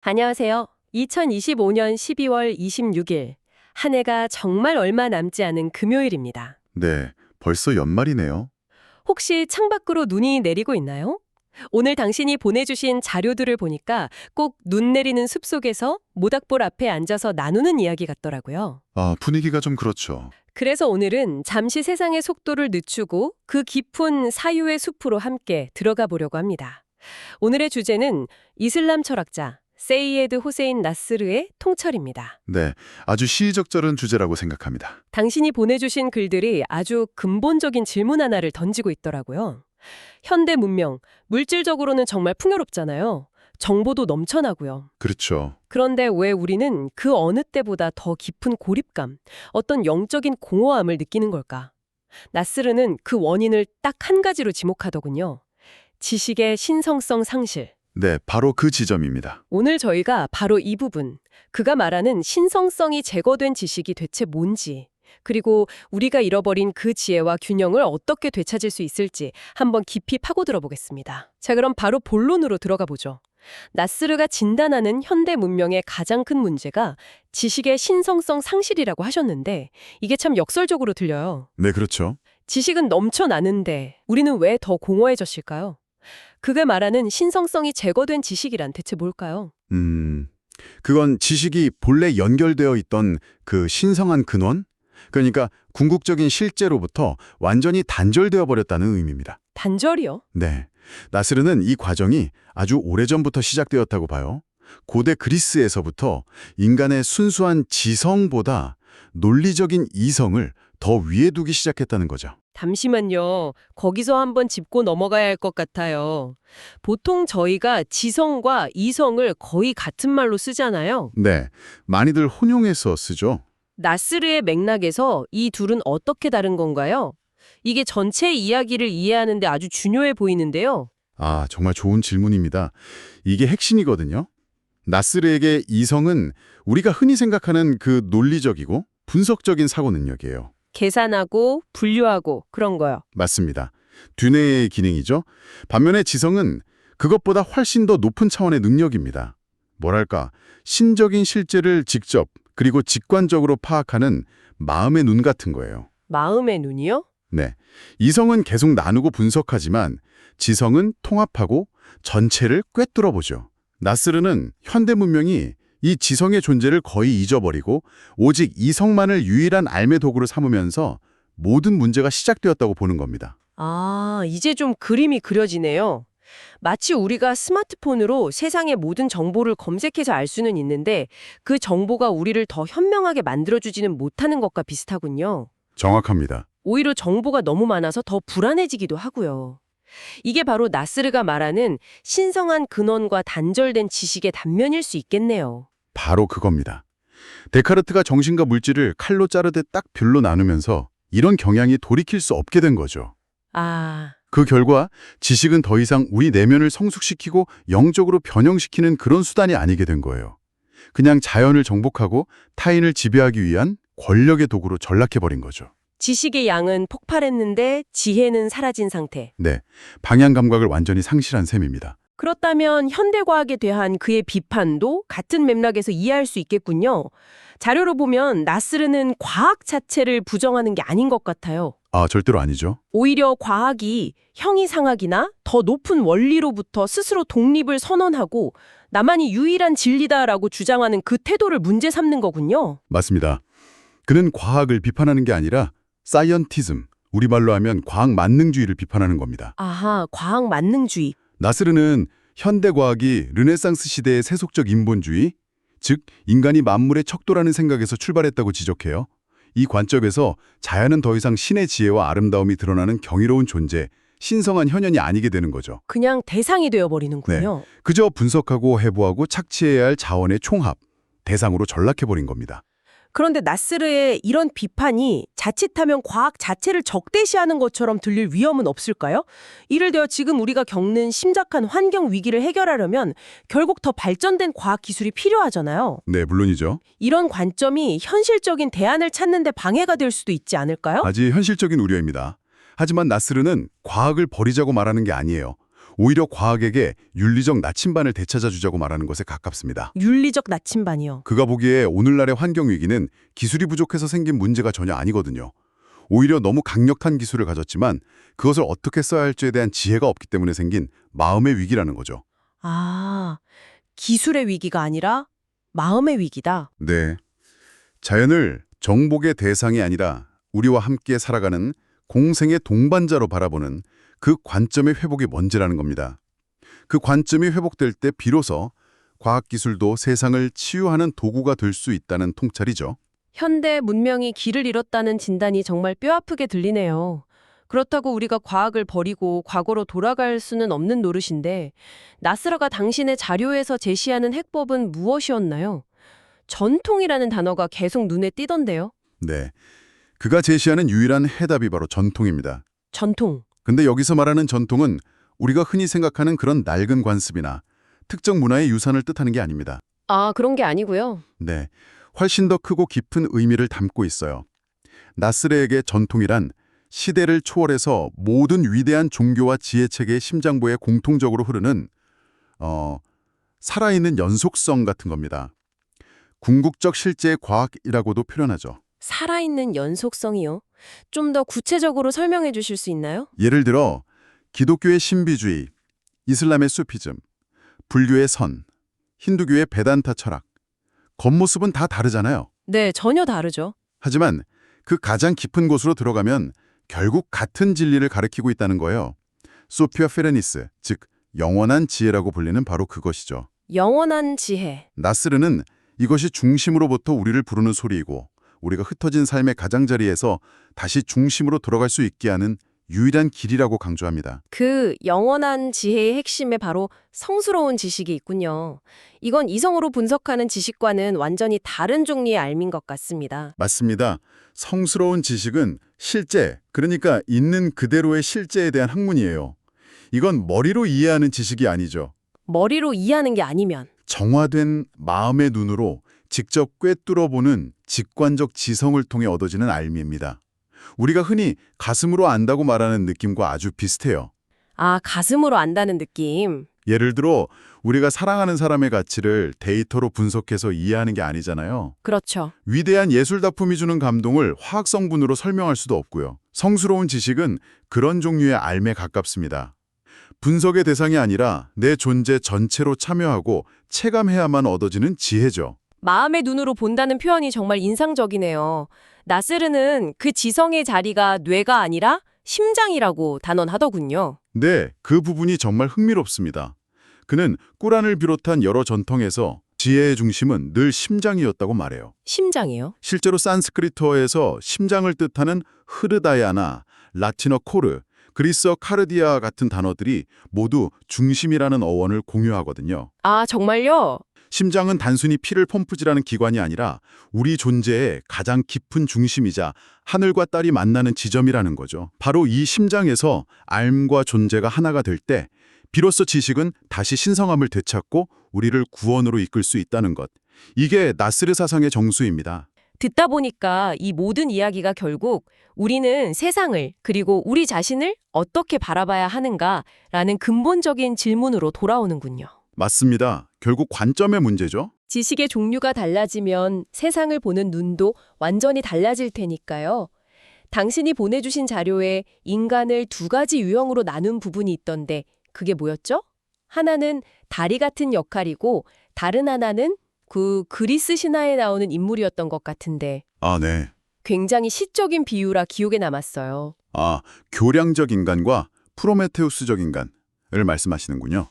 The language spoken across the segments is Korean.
안녕하세요. 2025년 12월 26일. 한 해가 정말 얼마 남지 않은 금요일입니다. 네, 벌써 연말이네요. 혹시 창밖으로 눈이 내리고 있나요? 오늘 당신이 보내주신 자료들을 보니까 꼭 눈 내리는 숲속에서 모닥불 앞에 앉아서 나누는 이야기 같더라고요. 분위기가 좀 그렇죠. 그래서 오늘은 잠시 세상의 속도를 늦추고 그 깊은 사유의 숲으로 함께 들어가 보려고 합니다. 오늘의 주제는 이슬람 철학자 세이에드 호세인 나스르의 통찰입니다. 네, 아주 시의적절한 주제라고 생각합니다. 당신이 보내주신 글들이 아주 근본적인 질문 하나를 던지고 있더라고요. 현대 문명, 물질적으로는 정말 풍요롭잖아요. 정보도 넘쳐나고요. 그렇죠. 그런데 왜 우리는 그 어느 때보다 더 깊은 고립감, 어떤 영적인 공허함을 느끼는 걸까? 나스르는 그 원인을 딱 한 가지로 지목하더군요. 지식의 신성성 상실. 네, 바로 그 지점입니다. 오늘 저희가 바로 이 부분, 그가 말하는 신성성이 제거된 지식이 대체 뭔지, 그리고 우리가 잃어버린 그 지혜와 균형을 어떻게 되찾을 수 있을지 한번 깊이 파고들어 보겠습니다. 자, 그럼 바로 본론으로 들어가 보죠. 나스르가 진단하는 현대 문명의 가장 큰 문제가 지식의 신성성 상실이라고 하셨는데 이게 참 역설적으로 들려요. 네, 그렇죠. 지식은 넘쳐나는데 우리는 왜 더 공허해졌을까요? 그가 말하는 신성성이 제거된 지식이란 대체 뭘까요? 그건 지식이 본래 연결되어 있던 그 신성한 근원? 그러니까 궁극적인 실제로부터 완전히 단절되어 버렸다는 의미입니다. 단절이요? 네, 나스르는 이 과정이 아주 오래전부터 시작되었다고 봐요. 고대 그리스에서부터 인간의 순수한 지성보다 논리적인 이성을 더 위에 두기 시작했다는 거죠. 잠시만요. 거기서 한번 짚고 넘어가야 할 것 같아요. 보통 저희가 지성과 이성을 거의 같은 말로 쓰잖아요. 네, 많이들 혼용해서 쓰죠. 나스르의 맥락에서 이 둘은 어떻게 다른 건가요? 이게 전체 이야기를 이해하는 데 아주 중요해 보이는데요. 정말 좋은 질문입니다. 이게 핵심이거든요. 나스르에게 이성은 우리가 흔히 생각하는 그 논리적이고 분석적인 사고 능력이에요. 계산하고 분류하고 그런 거요. 맞습니다. 두뇌의 기능이죠. 반면에 지성은 그것보다 훨씬 더 높은 차원의 능력입니다. 뭐랄까, 신적인 실제를 직접 그리고 직관적으로 파악하는 마음의 눈 같은 거예요. 마음의 눈이요? 네, 이성은 계속 나누고 분석하지만 지성은 통합하고 전체를 꿰뚫어보죠. 나스르는 현대 문명이 이 지성의 존재를 거의 잊어버리고 오직 이성만을 유일한 알매 도구로 삼으면서 모든 문제가 시작되었다고 보는 겁니다. 이제 좀 그림이 그려지네요. 마치 우리가 스마트폰으로 세상의 모든 정보를 검색해서 알 수는 있는데 그 정보가 우리를 더 현명하게 만들어주지는 못하는 것과 비슷하군요. 정확합니다. 오히려 정보가 너무 많아서 더 불안해지기도 하고요. 이게 바로 나스르가 말하는 신성한 근원과 단절된 지식의 단면일 수 있겠네요. 바로 그겁니다. 데카르트가 정신과 물질을 칼로 자르듯 딱 뷰로 나누면서 이런 경향이 돌이킬 수 없게 된 거죠. 그 결과 지식은 더 이상 우리 내면을 성숙시키고 영적으로 변형시키는 그런 수단이 아니게 된 거예요. 그냥 자연을 정복하고 타인을 지배하기 위한 권력의 도구로 전락해버린 거죠. 지식의 양은 폭발했는데 지혜는 사라진 상태. 네, 방향 감각을 완전히 상실한 셈입니다. 그렇다면 현대과학에 대한 그의 비판도 같은 맥락에서 이해할 수 있겠군요. 자료로 보면 나스르는 과학 자체를 부정하는 게 아닌 것 같아요. 절대로 아니죠. 오히려 과학이 형이상학이나 더 높은 원리로부터 스스로 독립을 선언하고 나만이 유일한 진리다라고 주장하는 그 태도를 문제 삼는 거군요. 맞습니다. 그는 과학을 비판하는 게 아니라 사이언티즘, 우리말로 하면 과학 만능주의를 비판하는 겁니다. 과학 만능주의. 나스르는 현대과학이 르네상스 시대의 세속적 인본주의, 즉 인간이 만물의 척도라는 생각에서 출발했다고 지적해요. 이 관점에서 자연은 더 이상 신의 지혜와 아름다움이 드러나는 경이로운 존재, 신성한 현현이 아니게 되는 거죠. 그냥 대상이 되어버리는군요. 그저 분석하고 해부하고 착취해야 할 자원의 총합, 대상으로 전락해버린 겁니다. 그런데 나스르의 이런 비판이 자칫하면 과학 자체를 적대시하는 것처럼 들릴 위험은 없을까요? 이를 들어 지금 우리가 겪는 심각한 환경 위기를 해결하려면 결국 더 발전된 과학 기술이 필요하잖아요. 네, 물론이죠. 이런 관점이 현실적인 대안을 찾는 데 방해가 될 수도 있지 않을까요? 아주 현실적인 우려입니다. 하지만 나스르는 과학을 버리자고 말하는 게 아니에요. 오히려 과학에게 윤리적 나침반을 되찾아주자고 말하는 것에 가깝습니다. 윤리적 나침반이요. 그가 보기에 오늘날의 환경위기는 기술이 부족해서 생긴 문제가 전혀 아니거든요. 오히려 너무 강력한 기술을 가졌지만 그것을 어떻게 써야 할지에 대한 지혜가 없기 때문에 생긴 마음의 위기라는 거죠. 아, 기술의 위기가 아니라 마음의 위기다. 네. 자연을 정복의 대상이 아니라 우리와 함께 살아가는 공생의 동반자로 바라보는 그 관점의 회복이 뭔지라는 겁니다. 그 관점이 회복될 때 비로소 과학기술도 세상을 치유하는 도구가 될 수 있다는 통찰이죠. 현대 문명이 길을 잃었다는 진단이 정말 뼈아프게 들리네요. 그렇다고 우리가 과학을 버리고 과거로 돌아갈 수는 없는 노릇인데 나스라가 당신의 자료에서 제시하는 해법은 무엇이었나요? 전통이라는 단어가 계속 눈에 띄던데요. 네. 그가 제시하는 유일한 해답이 바로 전통입니다. 전통. 근데 여기서 말하는 전통은 우리가 흔히 생각하는 그런 낡은 관습이나 특정 문화의 유산을 뜻하는 게 아닙니다. 아, 그런 게 아니고요. 네. 훨씬 더 크고 깊은 의미를 담고 있어요. 나스레에게 전통이란 시대를 초월해서 모든 위대한 종교와 지혜체계의 심장부에 공통적으로 흐르는 살아있는 연속성 같은 겁니다. 궁극적 실제의 과학이라고도 표현하죠. 살아있는 연속성이요? 좀 더 구체적으로 설명해 주실 수 있나요? 예를 들어 기독교의 신비주의, 이슬람의 수피즘, 불교의 선, 힌두교의 베단타 철학. 겉모습은 다 다르잖아요. 네, 전혀 다르죠. 하지만 그 가장 깊은 곳으로 들어가면 결국 같은 진리를 가리키고 있다는 거예요. 소피아 페레니스, 즉 영원한 지혜라고 불리는 바로 그것이죠. 영원한 지혜. 나스르는 이것이 중심으로부터 우리를 부르는 소리이고 우리가 흩어진 삶의 가장자리에서 다시 중심으로 돌아갈 수 있게 하는 유일한 길이라고 강조합니다. 그 영원한 지혜의 핵심에 바로 성스러운 지식이 있군요. 이건 이성으로 분석하는 지식과는 완전히 다른 종류의 알민 것 같습니다. 맞습니다. 성스러운 지식은 실제, 그러니까 있는 그대로의 실제에 대한 학문이에요. 이건 머리로 이해하는 지식이 아니죠. 머리로 이해하는 게 아니면. 정화된 마음의 눈으로 직접 꿰뚫어보는 직관적 지성을 통해 얻어지는 알미입니다. 우리가 흔히 가슴으로 안다고 말하는 느낌과 아주 비슷해요. 아, 가슴으로 안다는 느낌. 예를 들어 우리가 사랑하는 사람의 가치를 데이터로 분석해서 이해하는 게 아니잖아요. 그렇죠. 위대한 예술작품이 주는 감동을 화학 성분으로 설명할 수도 없고요. 성스러운 지식은 그런 종류의 알에 가깝습니다. 분석의 대상이 아니라 내 존재 전체로 참여하고 체감해야만 얻어지는 지혜죠. 마음의 눈으로 본다는 표현이 정말 인상적이네요. 나스르는 그 지성의 자리가 뇌가 아니라 심장이라고 단언하더군요. 네, 그 부분이 정말 흥미롭습니다. 그는 꾸란을 비롯한 여러 전통에서 지혜의 중심은 늘 심장이었다고 말해요. 심장이요? 실제로 산스크리트어에서 심장을 뜻하는 흐르다야나 라틴어 코르, 그리스어 카르디아 같은 단어들이 모두 중심이라는 어원을 공유하거든요. 아, 정말요? 심장은 단순히 피를 펌프질하는 기관이 아니라 우리 존재의 가장 깊은 중심이자 하늘과 딸이 만나는 지점이라는 거죠. 바로 이 심장에서 알과 존재가 하나가 될 때 비로소 지식은 다시 신성함을 되찾고 우리를 구원으로 이끌 수 있다는 것. 이게 나스르 사상의 정수입니다. 듣다 보니까 이 모든 이야기가 결국 우리는 세상을 그리고 우리 자신을 어떻게 바라봐야 하는가라는 근본적인 질문으로 돌아오는군요. 맞습니다. 결국 관점의 문제죠. 지식의 종류가 달라지면 세상을 보는 눈도 완전히 달라질 테니까요. 당신이 보내주신 자료에 인간을 두 가지 유형으로 나눈 부분이 있던데 그게 뭐였죠? 하나는 다리 같은 역할이고 다른 하나는 그 그리스 신화에 나오는 인물이었던 것 같은데 아, 네. 굉장히 시적인 비유라 기억에 남았어요. 아, 교량적 인간과 프로메테우스적 인간을 말씀하시는군요.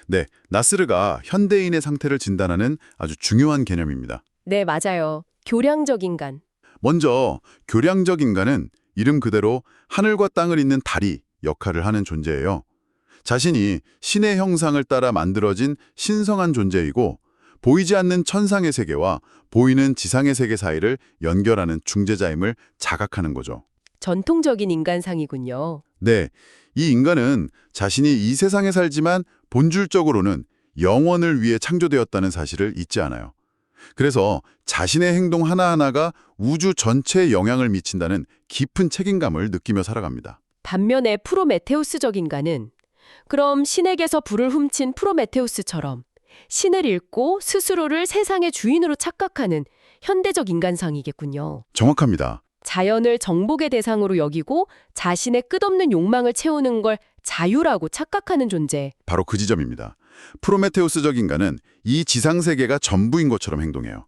네, 나스르가 현대인의 상태를 진단하는 아주 중요한 개념입니다. 네, 맞아요. 교량적 인간. 먼저 교량적 인간은 이름 그대로 하늘과 땅을 잇는 다리 역할을 하는 존재예요. 자신이 신의 형상을 따라 만들어진 신성한 존재이고 보이지 않는 천상의 세계와 보이는 지상의 세계 사이를 연결하는 중재자임을 자각하는 거죠. 전통적인 인간상이군요. 네, 이 인간은 자신이 이 세상에 살지만 본질적으로는 영원을 위해 창조되었다는 사실을 잊지 않아요. 그래서 자신의 행동 하나하나가 우주 전체에 영향을 미친다는 깊은 책임감을 느끼며 살아갑니다. 반면에 프로메테우스적 인간은 그럼 신에게서 불을 훔친 프로메테우스처럼 신을 잃고 스스로를 세상의 주인으로 착각하는 현대적 인간상이겠군요. 정확합니다. 자연을 정복의 대상으로 여기고 자신의 끝없는 욕망을 채우는 걸 자유라고 착각하는 존재. 바로 그 지점입니다. 프로메테우스적 인간은 이 지상세계가 전부인 것처럼 행동해요.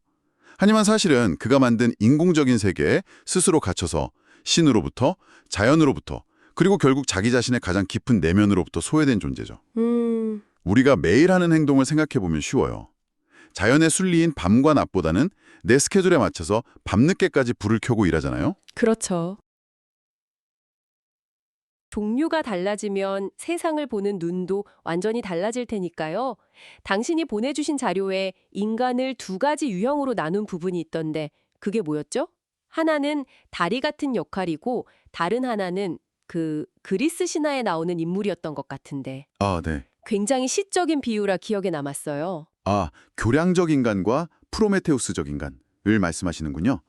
하지만 사실은 그가 만든 인공적인 세계에 스스로 갇혀서 신으로부터, 자연으로부터, 그리고 결국 자기 자신의 가장 깊은 내면으로부터 소외된 존재죠. 우리가 매일 하는 행동을 생각해보면 쉬워요. 자연의 순리인 밤과 낮보다는 내 스케줄에 맞춰서 밤늦게까지 불을 켜고 일하잖아요. 그렇죠. 종류가 달라지면 세상을 보는 눈도 완전히 달라질 테니까요. 당신이 보내주신 자료에 인간을 두 가지 유형으로 나눈 부분이 있던데 그게 뭐였죠? 하나는 다리 같은 역할이고 다른 하나는 그리스 신화에 나오는 인물이었던 것 같은데 아, 네. 굉장히 시적인 비유라 기억에 남았어요. 아, 교량적 인간과 프로메테우스적 인간을 말씀하시는군요.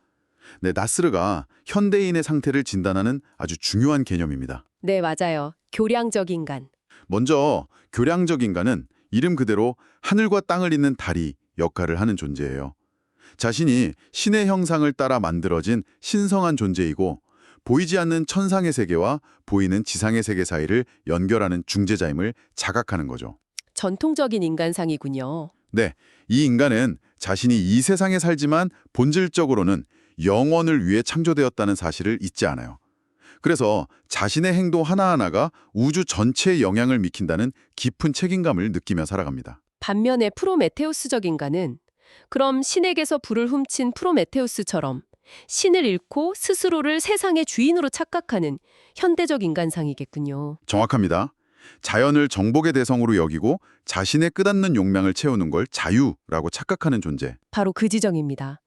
네, 나스르가 현대인의 상태를 진단하는 아주 중요한 개념입니다. 네, 맞아요. 교량적 인간. 먼저 교량적 인간은 이름 그대로 하늘과 땅을 잇는 다리 역할을 하는 존재예요. 자신이 신의 형상을 따라 만들어진 신성한 존재이고 보이지 않는 천상의 세계와 보이는 지상의 세계 사이를 연결하는 중재자임을 자각하는 거죠. 전통적인 인간상이군요. 네, 이 인간은 자신이 이 세상에 살지만 본질적으로는 영원을 위해 창조되었다는 사실을 잊지 않아요. 그래서 자신의 행동 하나하나가 우주 전체에 영향을 미친다는 깊은 책임감을 느끼며 살아갑니다. 반면에 프로메테우스적 인간은 그럼 신에게서 불을 훔친 프로메테우스처럼 신을 잃고 스스로를 세상의 주인으로 착각하는 현대적 인간상이겠군요. 정확합니다. 자연을 정복의 대상으로 여기고 자신의 끝없는 욕망을 채우는 걸 자유라고 착각하는 존재. 바로 그 지정입니다.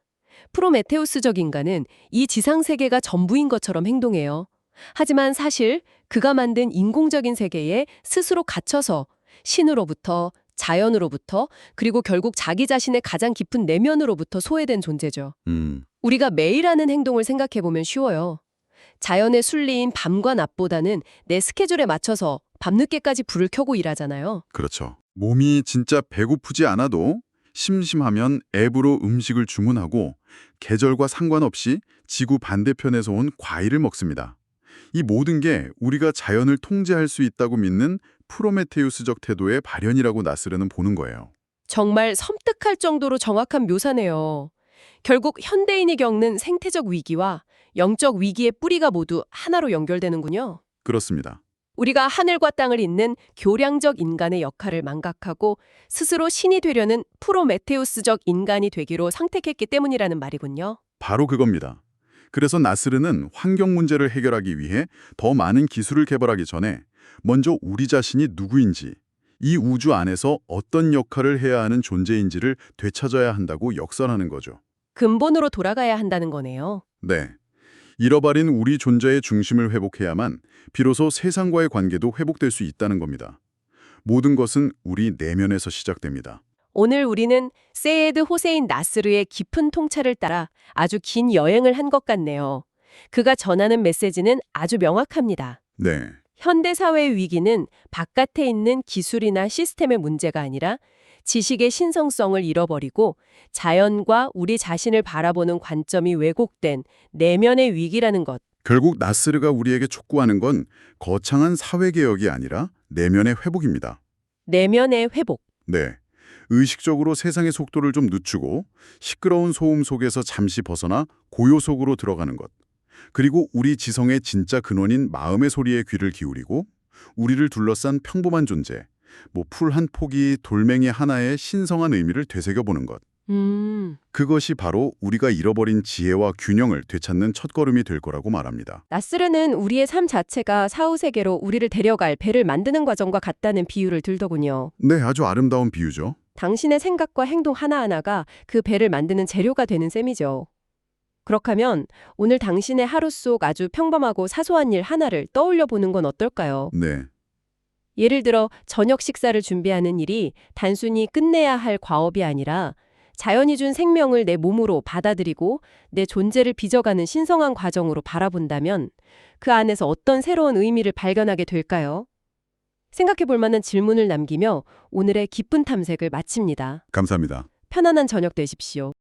프로메테우스적 인간은 이 지상세계가 전부인 것처럼 행동해요. 하지만 사실 그가 만든 인공적인 세계에 스스로 갇혀서 신으로부터, 자연으로부터, 그리고 결국 자기 자신의 가장 깊은 내면으로부터 소외된 존재죠. 우리가 매일 하는 행동을 생각해보면 쉬워요. 자연의 순리인 밤과 낮보다는 내 스케줄에 맞춰서 밤늦게까지 불을 켜고 일하잖아요. 그렇죠. 몸이 진짜 배고프지 않아도 심심하면 앱으로 음식을 주문하고 계절과 상관없이 지구 반대편에서 온 과일을 먹습니다. 이 모든 게 우리가 자연을 통제할 수 있다고 믿는 프로메테우스적 태도의 발현이라고 나스르는 보는 거예요. 정말 섬뜩할 정도로 정확한 묘사네요. 결국 현대인이 겪는 생태적 위기와 영적 위기의 뿌리가 모두 하나로 연결되는군요. 그렇습니다. 우리가 하늘과 땅을 잇는 교량적 인간의 역할을 망각하고 스스로 신이 되려는 프로메테우스적 인간이 되기로 선택했기 때문이라는 말이군요. 바로 그겁니다. 그래서 나스르는 환경 문제를 해결하기 위해 더 많은 기술을 개발하기 전에 먼저 우리 자신이 누구인지, 이 우주 안에서 어떤 역할을 해야 하는 존재인지를 되찾아야 한다고 역설하는 거죠. 근본으로 돌아가야 한다는 거네요. 네. 잃어버린 우리 존재의 중심을 회복해야만 비로소 세상과의 관계도 회복될 수 있다는 겁니다. 모든 것은 우리 내면에서 시작됩니다. 오늘 우리는 세예드 호세인 나스르의 깊은 통찰을 따라 아주 긴 여행을 한 것 같네요. 그가 전하는 메시지는 아주 명확합니다. 네. 현대사회의 위기는 바깥에 있는 기술이나 시스템의 문제가 아니라 지식의 신성성을 잃어버리고 자연과 우리 자신을 바라보는 관점이 왜곡된 내면의 위기라는 것. 결국 나스르가 우리에게 촉구하는 건 거창한 사회개혁이 아니라 내면의 회복입니다. 내면의 회복. 네. 의식적으로 세상의 속도를 좀 늦추고 시끄러운 소음 속에서 잠시 벗어나 고요 속으로 들어가는 것. 그리고 우리 지성의 진짜 근원인 마음의 소리에 귀를 기울이고 우리를 둘러싼 평범한 존재, 풀 한 포기, 돌멩이 하나의 신성한 의미를 되새겨보는 것. 그것이 바로 우리가 잃어버린 지혜와 균형을 되찾는 첫걸음이 될 거라고 말합니다. 나스르는 우리의 삶 자체가 사후세계로 우리를 데려갈 배를 만드는 과정과 같다는 비유를 들더군요. 네, 아주 아름다운 비유죠. 당신의 생각과 행동 하나하나가 그 배를 만드는 재료가 되는 셈이죠. 그렇다면 오늘 당신의 하루 속 아주 평범하고 사소한 일 하나를 떠올려 보는 건 어떨까요? 네. 예를 들어 저녁 식사를 준비하는 일이 단순히 끝내야 할 과업이 아니라 자연이 준 생명을 내 몸으로 받아들이고 내 존재를 빚어가는 신성한 과정으로 바라본다면 그 안에서 어떤 새로운 의미를 발견하게 될까요? 생각해 볼 만한 질문을 남기며 오늘의 깊은 탐색을 마칩니다. 감사합니다. 편안한 저녁 되십시오.